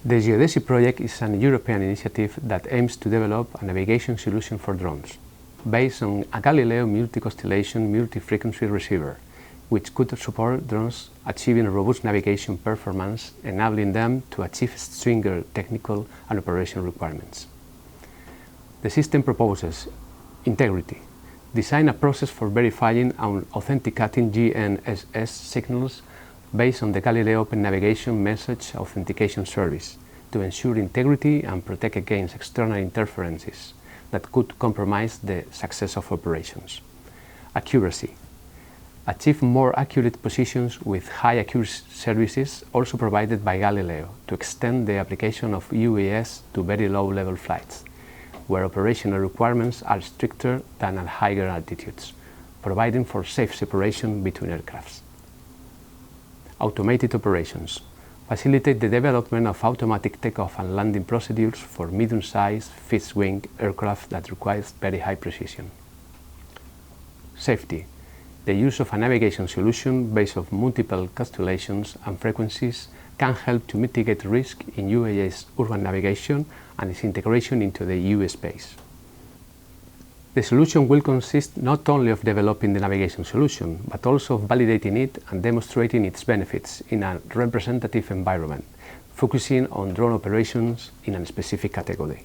The Geodesy project is an European initiative that aims to develop a navigation solution for drones, based on a Galileo multi-constellation multi-frequency receiver, which could support drones achieving robust navigation performance, enabling them to achieve stronger technical and operational requirements. The system proposes integrity, design a process for verifying and authenticating GNSS signals based on the Galileo Open Navigation Message Authentication Service to ensure integrity and protect against external interferences that could compromise the success of operations. Accuracy. Achieve more accurate positions with high accuracy services also provided by Galileo to extend the application of UAS to very low-level flights, where operational requirements are stricter than at higher altitudes, providing for safe separation between aircrafts. Automated operations. Facilitate the development of automatic takeoff and landing procedures for medium-sized, fixed-wing aircraft that requires very high precision. Safety. The use of a navigation solution based on multiple constellations and frequencies can help to mitigate risk in UAS urban navigation and its integration into the EU space. The solution will consist not only of developing the navigation solution, but also of validating it and demonstrating its benefits in a representative environment, focusing on drone operations in a specific category.